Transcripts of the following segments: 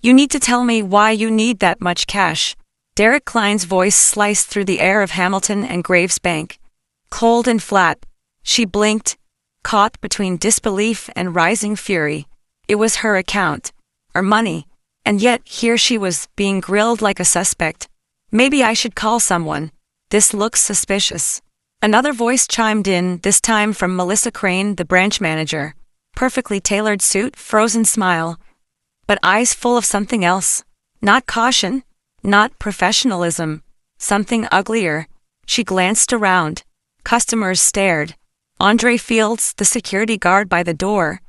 You need to tell me why you need that much cash. Derek Klein's voice sliced through the air of Hamilton and Graves Bank. Cold and flat. She blinked, caught between disbelief and rising fury. It was her account, her money, and yet here she was, being grilled like a suspect. Maybe I should call someone. This looks suspicious. Another voice chimed in, this time from Melissa Crane, the branch manager. Perfectly tailored suit, frozen smile, but eyes full of something else. Not caution, not professionalism, something uglier. She glanced around. Customers stared. Andre Fields, the security guard by the door,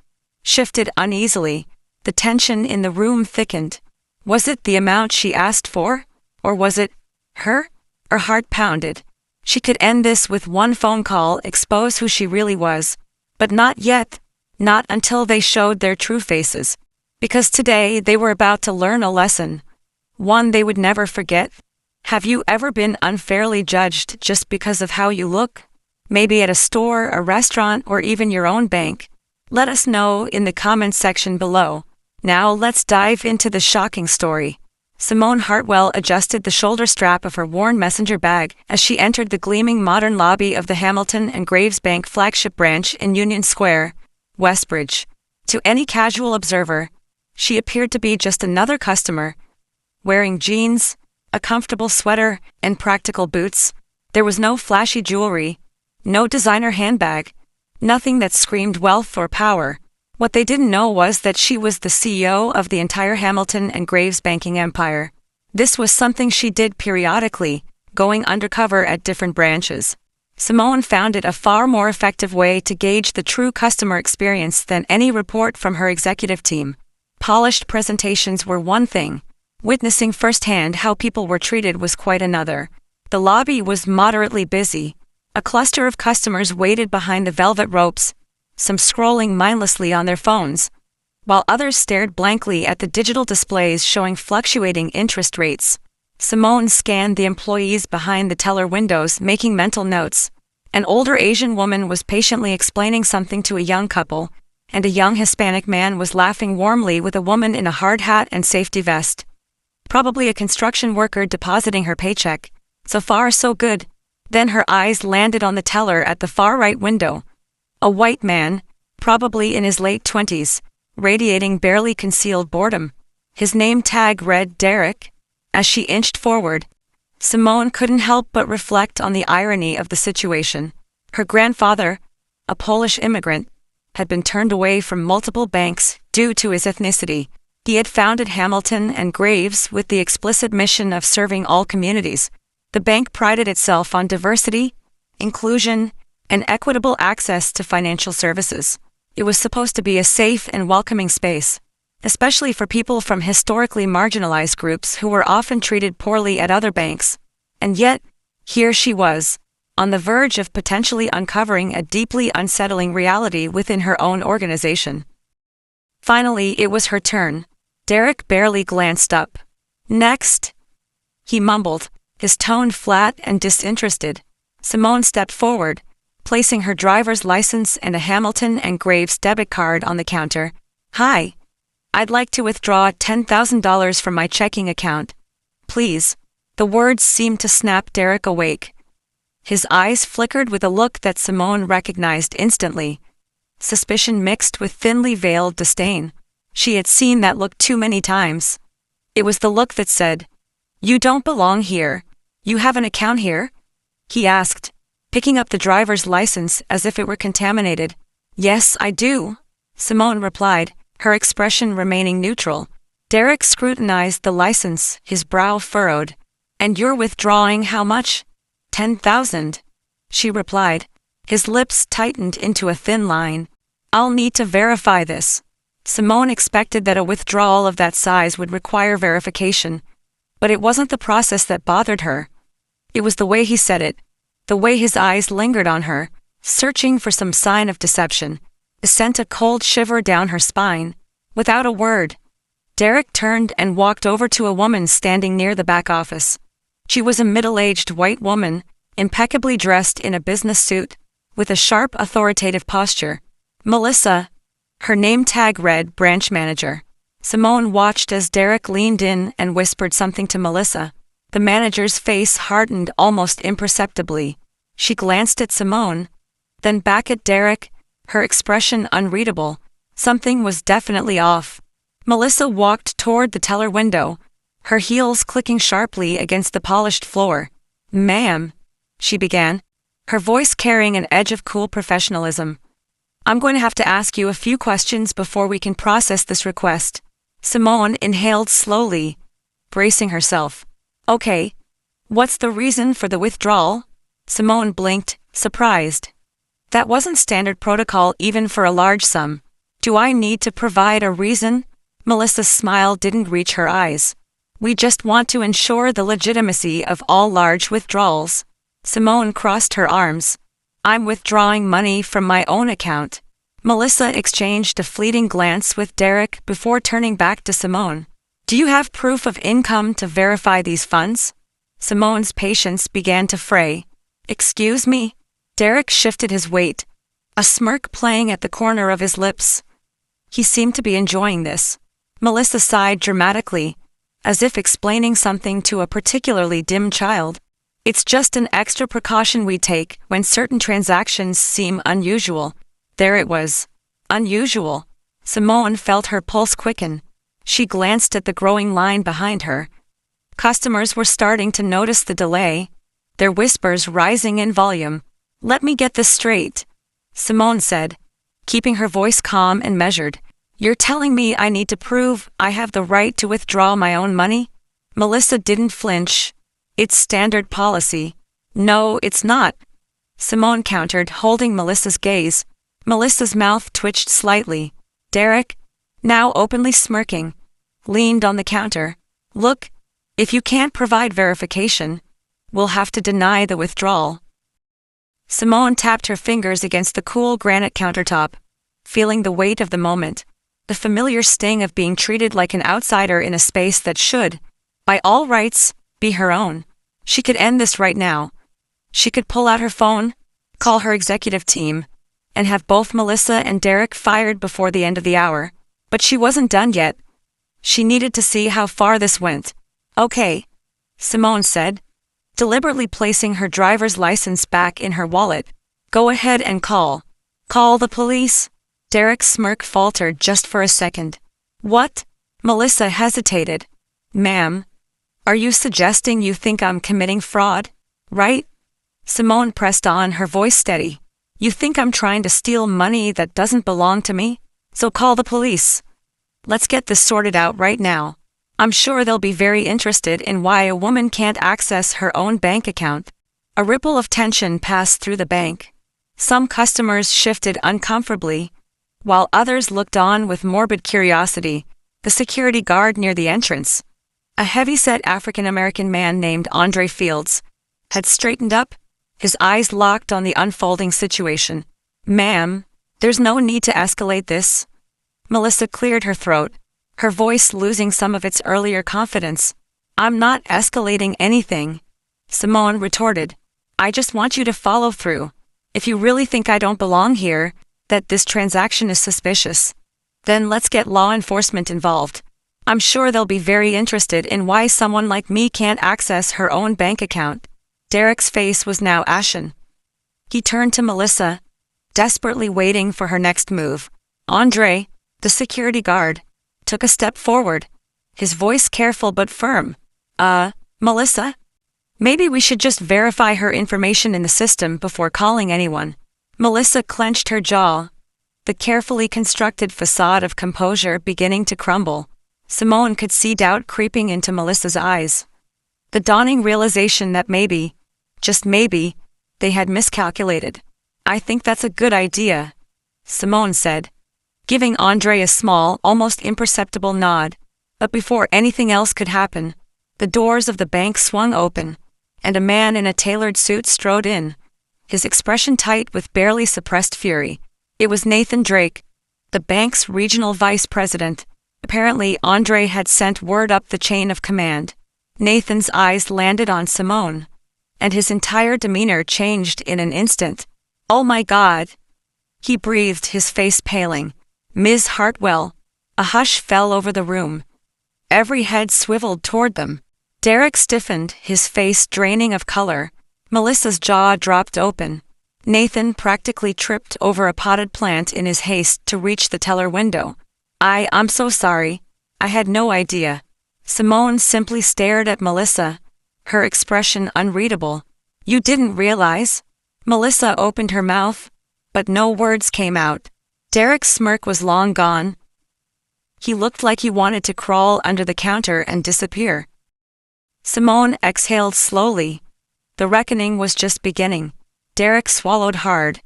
shifted uneasily. The tension in the room thickened. Was it the amount she asked for? Or was it her? Her heart pounded. She could end this with one phone call, expose who she really was. But not yet. Not until they showed their true faces. Because today they were about to learn a lesson. One they would never forget. Have you ever been unfairly judged just because of how you look? Maybe at a store, a restaurant, or even your own bank? Let us know in the comments section below. Now let's dive into the shocking story. Simone Hartwell adjusted the shoulder strap of her worn messenger bag as she entered the gleaming modern lobby of the Hamilton and Graves Bank flagship branch in Union Square, Westbridge. To any casual observer, she appeared to be just another customer, wearing jeans, a comfortable sweater, and practical boots. There was no flashy jewelry, no designer handbag, nothing that screamed wealth or power. What they didn't know was that she was the CEO of the entire Hamilton and Graves banking empire. This was something she did periodically, going undercover at different branches. Simone found it a far more effective way to gauge the true customer experience than any report from her executive team. Polished presentations were one thing. Witnessing firsthand how people were treated was quite another. The lobby was moderately busy. A cluster of customers waited behind the velvet ropes, some scrolling mindlessly on their phones, while others stared blankly at the digital displays showing fluctuating interest rates. Simone scanned the employees behind the teller windows, making mental notes. An older Asian woman was patiently explaining something to a young couple, and a young Hispanic man was laughing warmly with a woman in a hard hat and safety vest. Probably a construction worker depositing her paycheck. So far so good. Then her eyes landed on the teller at the far right window. A white man, probably in his late 20s, radiating barely concealed boredom. His name tag read Derek. As she inched forward, Simone couldn't help but reflect on the irony of the situation. Her grandfather, a Polish immigrant, had been turned away from multiple banks due to his ethnicity. He had founded Hamilton and Graves with the explicit mission of serving all communities. The bank prided itself on diversity, inclusion, and equitable access to financial services. It was supposed to be a safe and welcoming space, especially for people from historically marginalized groups who were often treated poorly at other banks. And yet, here she was, on the verge of potentially uncovering a deeply unsettling reality within her own organization. Finally, it was her turn. Derek barely glanced up. Next, he mumbled, his tone flat and disinterested. Simone stepped forward, placing her driver's license and a Hamilton and Graves debit card on the counter. Hi. I'd like to withdraw $10,000 from my checking account. Please. The words seemed to snap Derek awake. His eyes flickered with a look that Simone recognized instantly. Suspicion mixed with thinly veiled disdain. She had seen that look too many times. It was the look that said, "You don't belong here. You have an account here?" He asked, picking up the driver's license as if it were contaminated. "Yes, I do," Simone replied, her expression remaining neutral. Derek scrutinized the license, his brow furrowed. "And you're withdrawing how much?" $10,000, she replied. His lips tightened into a thin line. "I'll need to verify this." Simone expected that a withdrawal of that size would require verification. But it wasn't the process that bothered her. It was the way he said it, the way his eyes lingered on her, searching for some sign of deception. It sent a cold shiver down her spine. Without a word, Derek turned and walked over to a woman standing near the back office. She was a middle-aged white woman, impeccably dressed in a business suit, with a sharp, authoritative posture. Melissa. Her name tag read branch manager. Simone watched as Derek leaned in and whispered something to Melissa. The manager's face hardened almost imperceptibly. She glanced at Simone, then back at Derek, her expression unreadable. Something was definitely off. Melissa walked toward the teller window, her heels clicking sharply against the polished floor. "Ma'am," she began, her voice carrying an edge of cool professionalism. "I'm going to have to ask you a few questions before we can process this request." Simone inhaled slowly, bracing herself. "Okay. What's the reason for the withdrawal?" Simone blinked, surprised. That wasn't standard protocol even for a large sum. "Do I need to provide a reason?" Melissa's smile didn't reach her eyes. "We just want to ensure the legitimacy of all large withdrawals." Simone crossed her arms. "I'm withdrawing money from my own account." Melissa exchanged a fleeting glance with Derek before turning back to Simone. "Do you have proof of income to verify these funds?" Simone's patience began to fray. "Excuse me?" Derek shifted his weight, a smirk playing at the corner of his lips. He seemed to be enjoying this. Melissa sighed dramatically, as if explaining something to a particularly dim child. "It's just an extra precaution we take when certain transactions seem unusual." There it was. Unusual. Simone felt her pulse quicken. She glanced at the growing line behind her. Customers were starting to notice the delay, their whispers rising in volume. "Let me get this straight," Simone said, keeping her voice calm and measured. "You're telling me I need to prove I have the right to withdraw my own money?" Melissa didn't flinch. "It's standard policy." "No, it's not," Simone countered, holding Melissa's gaze. Melissa's mouth twitched slightly. Derek, now openly smirking, leaned on the counter. "Look, if you can't provide verification, we'll have to deny the withdrawal." Simone tapped her fingers against the cool granite countertop, feeling the weight of the moment, the familiar sting of being treated like an outsider in a space that should, by all rights, be her own. She could end this right now. She could pull out her phone, call her executive team, and have both Melissa and Derek fired before the end of the hour. But she wasn't done yet. She needed to see how far this went. "Okay," Simone said, deliberately placing her driver's license back in her wallet. "Go ahead and call. Call the police." Derek's smirk faltered just for a second. "What?" Melissa hesitated. "Ma'am, are you suggesting you think I'm committing fraud? Right?" Simone pressed on, her voice steady. "You think I'm trying to steal money that doesn't belong to me? So call the police. Let's get this sorted out right now. I'm sure they'll be very interested in why a woman can't access her own bank account." A ripple of tension passed through the bank. Some customers shifted uncomfortably, while others looked on with morbid curiosity. The security guard near the entrance, a heavy-set African-American man named Andre Fields, had straightened up, his eyes locked on the unfolding situation. "Ma'am, there's no need to escalate this." Melissa cleared her throat, her voice losing some of its earlier confidence. "I'm not escalating anything," Simone retorted. "I just want you to follow through. If you really think I don't belong here, that this transaction is suspicious, then let's get law enforcement involved. I'm sure they'll be very interested in why someone like me can't access her own bank account." Derek's face was now ashen. He turned to Melissa, desperately waiting for her next move. Andre, the security guard, took a step forward, his voice careful but firm. Melissa? Maybe we should just verify her information in the system before calling anyone." Melissa clenched her jaw, the carefully constructed facade of composure beginning to crumble. Simone could see doubt creeping into Melissa's eyes. The dawning realization that maybe, just maybe, they had miscalculated. "I think that's a good idea," Simone said, giving Andre a small, almost imperceptible nod. But before anything else could happen, the doors of the bank swung open, and a man in a tailored suit strode in, his expression tight with barely suppressed fury. It was Nathan Drake, the bank's regional vice president. Apparently, Andre had sent word up the chain of command. Nathan's eyes landed on Simone, and his entire demeanor changed in an instant. "Oh my God!" he breathed, his face paling. "Ms. Hartwell, A hush fell over the room. Every head swiveled toward them. Derek stiffened, his face draining of color. Melissa's jaw dropped open. Nathan practically tripped over a potted plant in his haste to reach the teller window. I'm so sorry. I had no idea. Simone simply stared at Melissa, her expression unreadable. You didn't realize? Melissa opened her mouth, but no words came out. Derek's smirk was long gone. He looked like he wanted to crawl under the counter and disappear. Simone exhaled slowly. The reckoning was just beginning. Derek swallowed hard,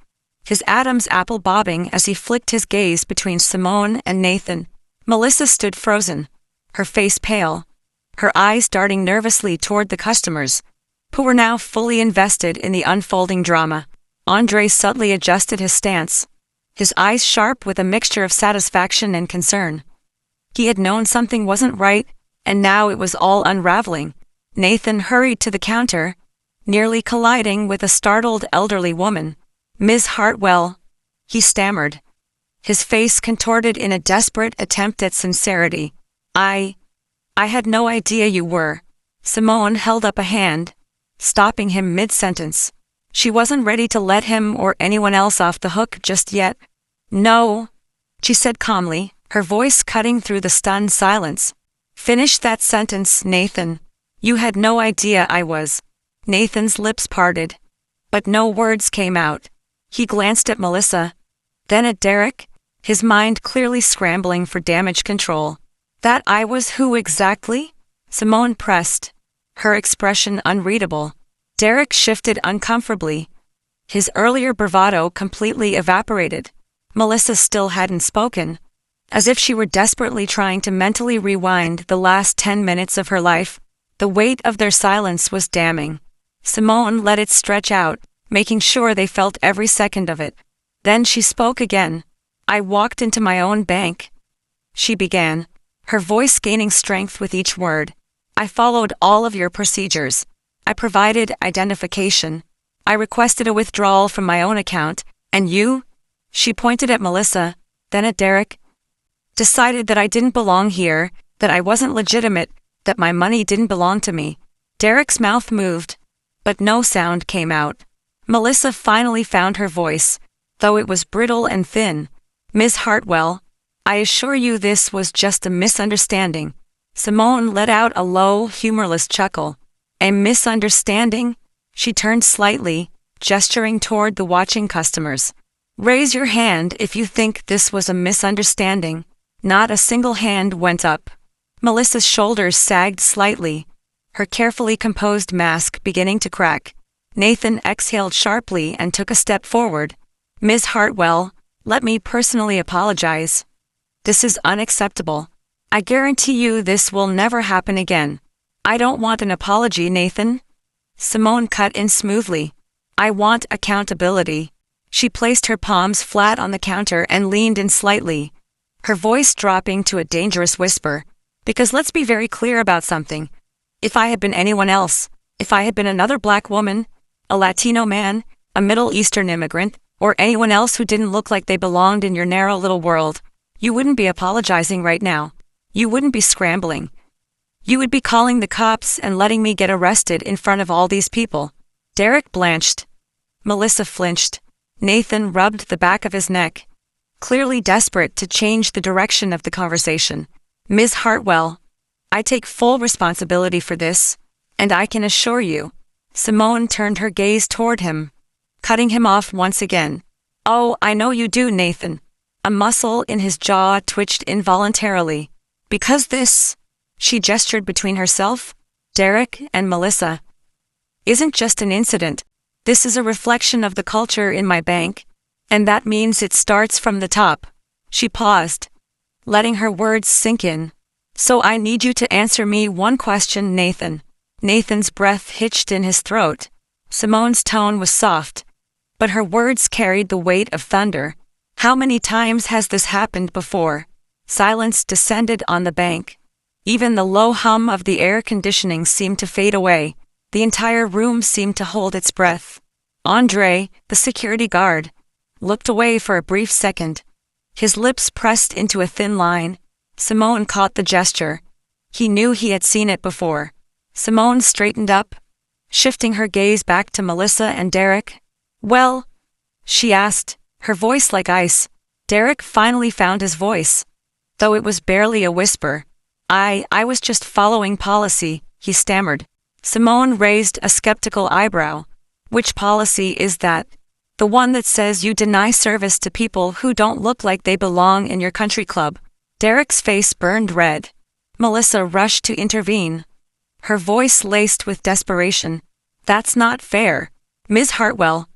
his Adam's apple bobbing as he flicked his gaze between Simone and Nathan. Melissa stood frozen, her face pale, her eyes darting nervously toward the customers, who were now fully invested in the unfolding drama. Andre subtly adjusted his stance, his eyes sharp with a mixture of satisfaction and concern. He had known something wasn't right, and now it was all unraveling. Nathan hurried to the counter, nearly colliding with a startled elderly woman. Ms. Hartwell, he stammered, his face contorted in a desperate attempt at sincerity. I had no idea you were. Simone held up a hand, stopping him mid-sentence. She wasn't ready to let him or anyone else off the hook just yet. No, she said calmly, her voice cutting through the stunned silence. Finish that sentence, Nathan. You had no idea I was. Nathan's lips parted, but no words came out. He glanced at Melissa, then at Derek, his mind clearly scrambling for damage control. That I was who exactly? Simone pressed, her expression unreadable. Derek shifted uncomfortably. His earlier bravado completely evaporated. Melissa still hadn't spoken, as if she were desperately trying to mentally rewind the last 10 minutes of her life. The weight of their silence was damning. Simone let it stretch out, making sure they felt every second of it. Then she spoke again. I walked into my own bank, she began, her voice gaining strength with each word. I followed all of your procedures. I provided identification. I requested a withdrawal from my own account, and you, she pointed at Melissa, then at Derek, decided that I didn't belong here, that I wasn't legitimate, that my money didn't belong to me. Derek's mouth moved, but no sound came out. Melissa finally found her voice, though it was brittle and thin. Ms. Hartwell, I assure you this was just a misunderstanding. Simone let out a low, humorless chuckle. A misunderstanding? She turned slightly, gesturing toward the watching customers. Raise your hand if you think this was a misunderstanding. Not a single hand went up. Melissa's shoulders sagged slightly, her carefully composed mask beginning to crack. Nathan exhaled sharply and took a step forward. Ms. Hartwell, let me personally apologize. This is unacceptable. I guarantee you this will never happen again. I don't want an apology, Nathan. Simone cut in smoothly. I want accountability. She placed her palms flat on the counter and leaned in slightly, her voice dropping to a dangerous whisper. Because let's be very clear about something. If I had been anyone else, if I had been another black woman, a Latino man, a Middle Eastern immigrant, or anyone else who didn't look like they belonged in your narrow little world, you wouldn't be apologizing right now. You wouldn't be scrambling. You would be calling the cops and letting me get arrested in front of all these people. Derek blanched. Melissa flinched. Nathan rubbed the back of his neck, clearly desperate to change the direction of the conversation. Ms. Hartwell, I take full responsibility for this, and I can assure you. Simone turned her gaze toward him, cutting him off once again. Oh, I know you do, Nathan. A muscle in his jaw twitched involuntarily. Because this, she gestured between herself, Derek, and Melissa, isn't just an incident. This is a reflection of the culture in my bank, and that means it starts from the top. She paused, letting her words sink in. So I need you to answer me one question, Nathan. Nathan's breath hitched in his throat. Simone's tone was soft, but her words carried the weight of thunder. How many times has this happened before? Silence descended on the bank. Even the low hum of the air conditioning seemed to fade away. The entire room seemed to hold its breath. Andre, the security guard, looked away for a brief second, his lips pressed into a thin line, Simone caught the gesture. He knew he had seen it before. Simone straightened up, shifting her gaze back to Melissa and Derek. "Well?" she asked, her voice like ice. Derek finally found his voice, though it was barely a whisper. I was just following policy," he stammered. Simone raised a skeptical eyebrow. "Which policy is that?" "The one that says you deny service to people who don't look like they belong in your country club." Derek's face burned red. Melissa rushed to intervene, her voice laced with desperation. "That's not fair, Ms. Hartwell.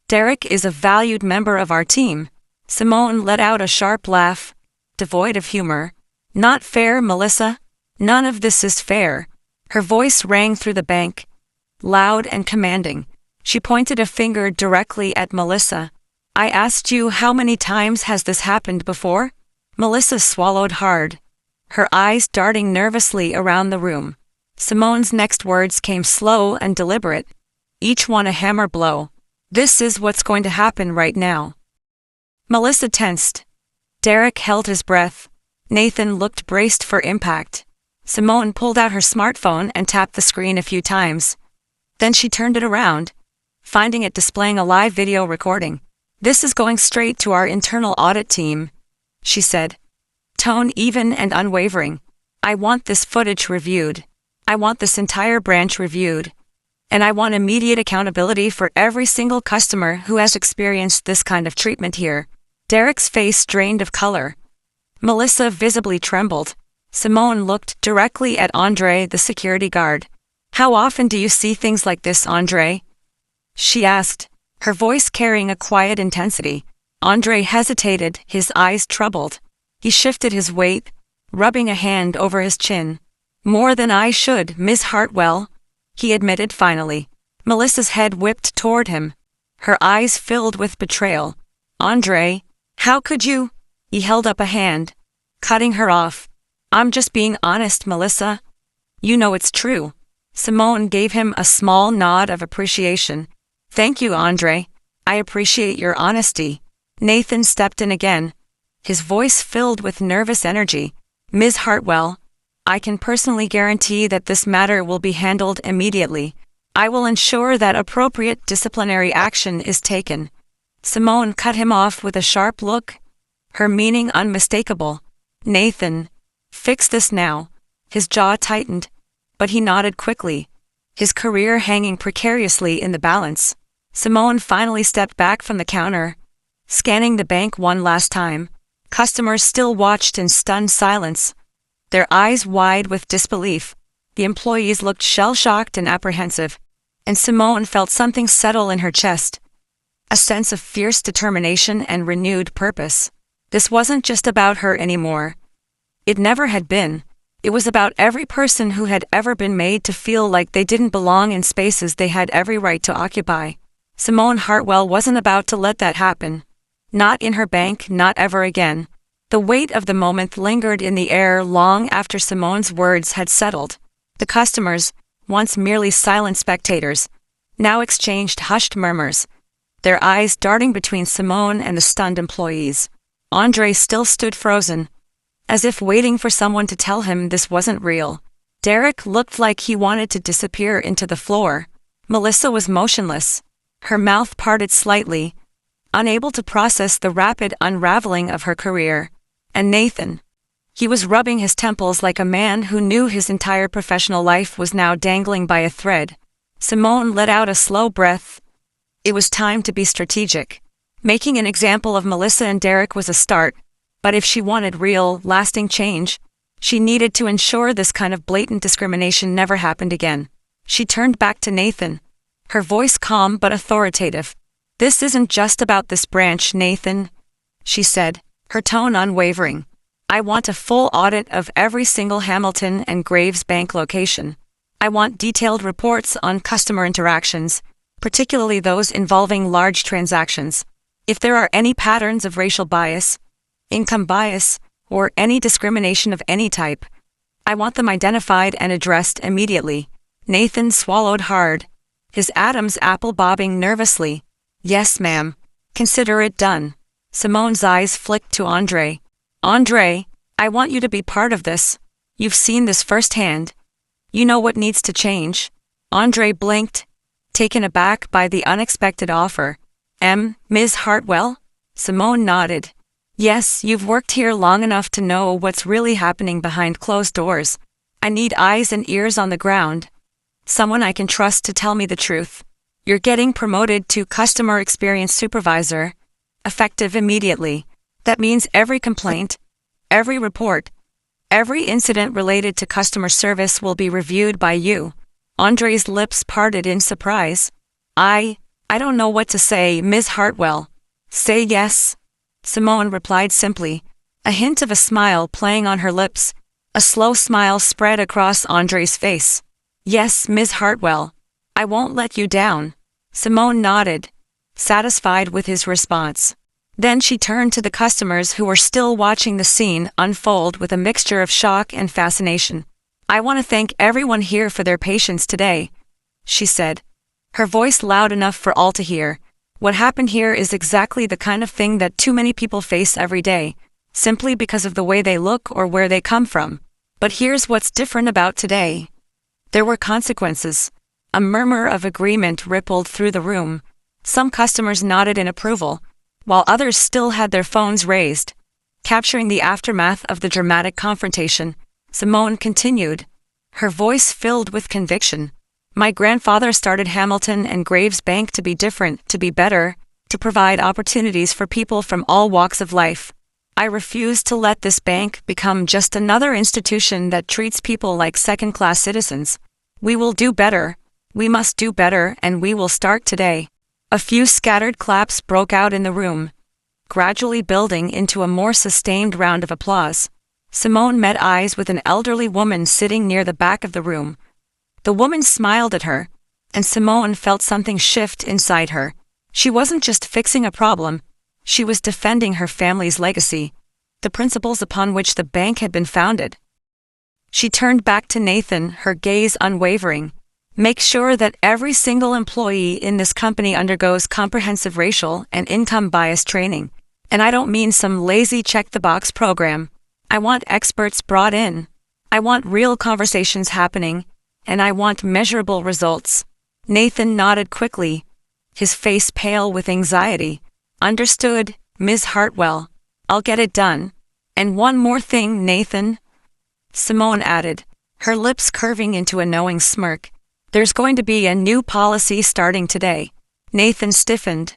Derek is a valued member of our team." Simone let out a sharp laugh, devoid of humor. "Not fair, Melissa? None of this is fair." Her voice rang through the bank, loud and commanding. She pointed a finger directly at Melissa. "I asked you how many times has this happened before?" Melissa swallowed hard, her eyes darting nervously around the room. Simone's next words came slow and deliberate, each one a hammer blow. "This is what's going to happen right now." Melissa tensed. Derek held his breath. Nathan looked braced for impact. Simone pulled out her smartphone and tapped the screen a few times. Then she turned it around, finding it displaying a live video recording. "This is going straight to our internal audit team," she said, tone even and unwavering. "I want this footage reviewed. I want this entire branch reviewed. And I want immediate accountability for every single customer who has experienced this kind of treatment here." Derek's face drained of color. Melissa visibly trembled. Simone looked directly at Andre, the security guard. "How often do you see things like this, Andre?" she asked, her voice carrying a quiet intensity. Andre hesitated, his eyes troubled. He shifted his weight, rubbing a hand over his chin. "More than I should, Ms. Hartwell," he admitted finally. Melissa's head whipped toward him, her eyes filled with betrayal. "Andre, how could you?" He held up a hand, cutting her off. "I'm just being honest, Melissa. You know it's true." Simone gave him a small nod of appreciation. "Thank you, Andre. I appreciate your honesty." Nathan stepped in again, his voice filled with nervous energy. "Ms. Hartwell, I can personally guarantee that this matter will be handled immediately. I will ensure that appropriate disciplinary action is taken." Simone cut him off with a sharp look, her meaning unmistakable. "Nathan, fix this now." His jaw tightened, but he nodded quickly, his career hanging precariously in the balance. Simone finally stepped back from the counter, scanning the bank one last time. Customers still watched in stunned silence, their eyes wide with disbelief. The employees looked shell-shocked and apprehensive, and Simone felt something settle in her chest, a sense of fierce determination and renewed purpose. This wasn't just about her anymore. It never had been. It was about every person who had ever been made to feel like they didn't belong in spaces they had every right to occupy. Simone Hartwell wasn't about to let that happen. Not in her bank, not ever again. The weight of the moment lingered in the air long after Simone's words had settled. The customers, once merely silent spectators, now exchanged hushed murmurs, their eyes darting between Simone and the stunned employees. Andre still stood frozen, as if waiting for someone to tell him this wasn't real. Derek looked like he wanted to disappear into the floor. Melissa was motionless, her mouth parted slightly, unable to process the rapid unraveling of her career. And Nathan. He was rubbing his temples like a man who knew his entire professional life was now dangling by a thread. Simone let out a slow breath. It was time to be strategic. Making an example of Melissa and Derek was a start, but if she wanted real, lasting change, she needed to ensure this kind of blatant discrimination never happened again. She turned back to Nathan, her voice calm but authoritative. "This isn't just about this branch, Nathan," she said, her tone unwavering. "I want a full audit of every single Hamilton and Graves Bank location. I want detailed reports on customer interactions, particularly those involving large transactions. If there are any patterns of racial bias, income bias, or any discrimination of any type, I want them identified and addressed immediately." Nathan swallowed hard, his Adam's apple bobbing nervously. "Yes, ma'am. Consider it done." Simone's eyes flicked to Andre. "Andre, I want you to be part of this. You've seen this firsthand. You know what needs to change. Andre blinked, taken aback by the unexpected offer. Ms. Hartwell? Simone nodded. Yes, you've worked here long enough to know what's really happening behind closed doors. I need eyes and ears on the ground. Someone I can trust to tell me the truth. You're getting promoted to Customer Experience Supervisor, effective immediately. That means every complaint, every report, every incident related to customer service will be reviewed by you. Andre's lips parted in surprise. I don't know what to say, Ms. Hartwell. Say yes. Simone replied simply, a hint of a smile playing on her lips. A slow smile spread across Andre's face. Yes, Ms. Hartwell. I won't let you down. Simone nodded, satisfied with his response. Then she turned to the customers who were still watching the scene unfold with a mixture of shock and fascination. I want to thank everyone here for their patience today, she said, her voice loud enough for all to hear. What happened here is exactly the kind of thing that too many people face every day, simply because of the way they look or where they come from. But here's what's different about today. There were consequences. A murmur of agreement rippled through the room. Some customers nodded in approval, while others still had their phones raised. Capturing the aftermath of the dramatic confrontation, Simone continued, her voice filled with conviction. My grandfather started Hamilton and Graves Bank to be different, to be better, to provide opportunities for people from all walks of life. I refuse to let this bank become just another institution that treats people like second-class citizens. We will do better. We must do better, and we will start today. A few scattered claps broke out in the room, gradually building into a more sustained round of applause. Simone met eyes with an elderly woman sitting near the back of the room. The woman smiled at her, and Simone felt something shift inside her. She wasn't just fixing a problem, she was defending her family's legacy, the principles upon which the bank had been founded. She turned back to Nathan, her gaze unwavering. Make sure that every single employee in this company undergoes comprehensive racial and income bias training. And I don't mean some lazy check-the-box program. I want experts brought in. I want real conversations happening, and I want measurable results. Nathan nodded quickly, his face pale with anxiety. Understood, Ms. Hartwell. I'll get it done. And one more thing, Nathan, Simone added, her lips curving into a knowing smirk. There's going to be a new policy starting today. Nathan stiffened,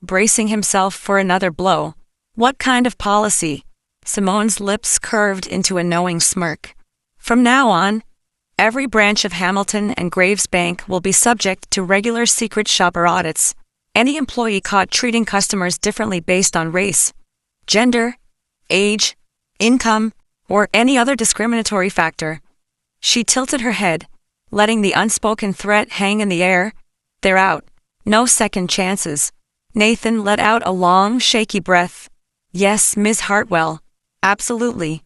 bracing himself for another blow. What kind of policy? Simone's lips curved into a knowing smirk. From now on, every branch of Hamilton and Graves Bank will be subject to regular secret shopper audits. Any employee caught treating customers differently based on race, gender, age, income, or any other discriminatory factor. She tilted her head, letting the unspoken threat hang in the air. They're out. No second chances. Nathan let out a long, shaky breath. Yes, Ms. Hartwell. Absolutely.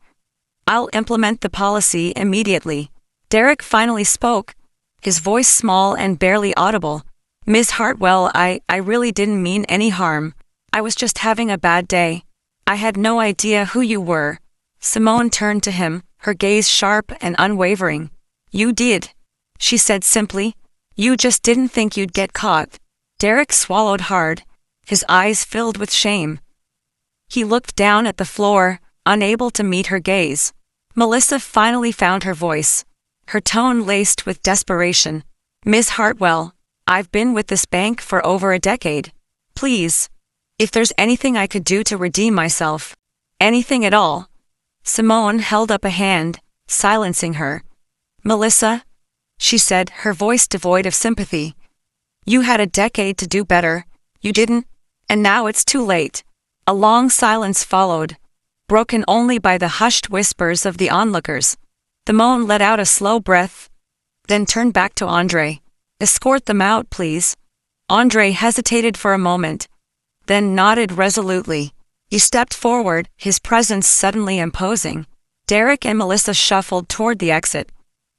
I'll implement the policy immediately. Derek finally spoke, his voice small and barely audible. Ms. Hartwell, I really didn't mean any harm. I was just having a bad day. I had no idea who you were. Simone turned to him, her gaze sharp and unwavering. You did, she said simply. You just didn't think you'd get caught. Derek swallowed hard, his eyes filled with shame. He looked down at the floor, unable to meet her gaze. Melissa finally found her voice, her tone laced with desperation. Ms. Hartwell, I've been with this bank for over a decade. Please, if there's anything I could do to redeem myself, anything at all. Simone held up a hand, silencing her. Melissa, she said, her voice devoid of sympathy. You had a decade to do better. You didn't, and now it's too late. A long silence followed, broken only by the hushed whispers of the onlookers. Simone let out a slow breath, then turned back to Andre. Escort them out, please. Andre hesitated for a moment, then nodded resolutely. He stepped forward, his presence suddenly imposing. Derek and Melissa shuffled toward the exit,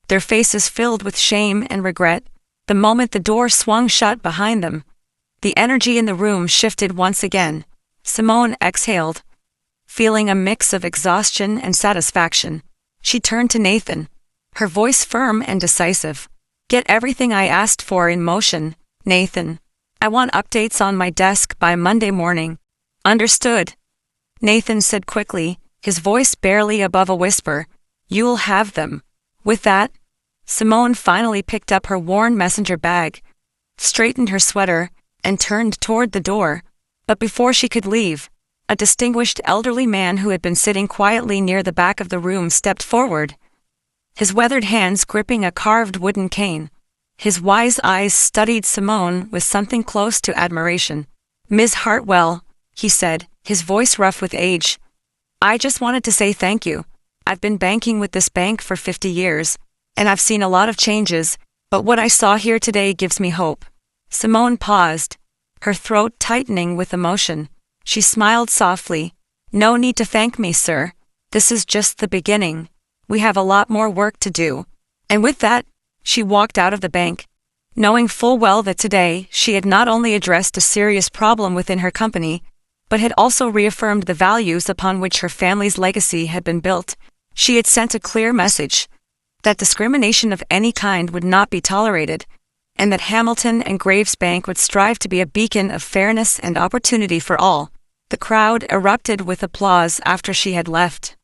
their faces filled with shame and regret. The moment the door swung shut behind them, the energy in the room shifted once again. Simone exhaled, feeling a mix of exhaustion and satisfaction. She turned to Nathan, her voice firm and decisive. "Get everything I asked for in motion, Nathan. I want updates on my desk by Monday morning." "Understood," Nathan said quickly, his voice barely above a whisper. "You'll have them." With that, Simone finally picked up her worn messenger bag, straightened her sweater, and turned toward the door. But before she could leave, a distinguished elderly man who had been sitting quietly near the back of the room stepped forward, his weathered hands gripping a carved wooden cane. His wise eyes studied Simone with something close to admiration. "Ms. Hartwell," he said, his voice rough with age, "I just wanted to say thank you. I've been banking with this bank for 50 years, and I've seen a lot of changes, but what I saw here today gives me hope." Simone paused, her throat tightening with emotion. She smiled softly. "No need to thank me, sir. This is just the beginning. We have a lot more work to do." And with that, she walked out of the bank, knowing full well that today she had not only addressed a serious problem within her company, but had also reaffirmed the values upon which her family's legacy had been built. She had sent a clear message that discrimination of any kind would not be tolerated, and that Hamilton and Graves Bank would strive to be a beacon of fairness and opportunity for all. The crowd erupted with applause after she had left.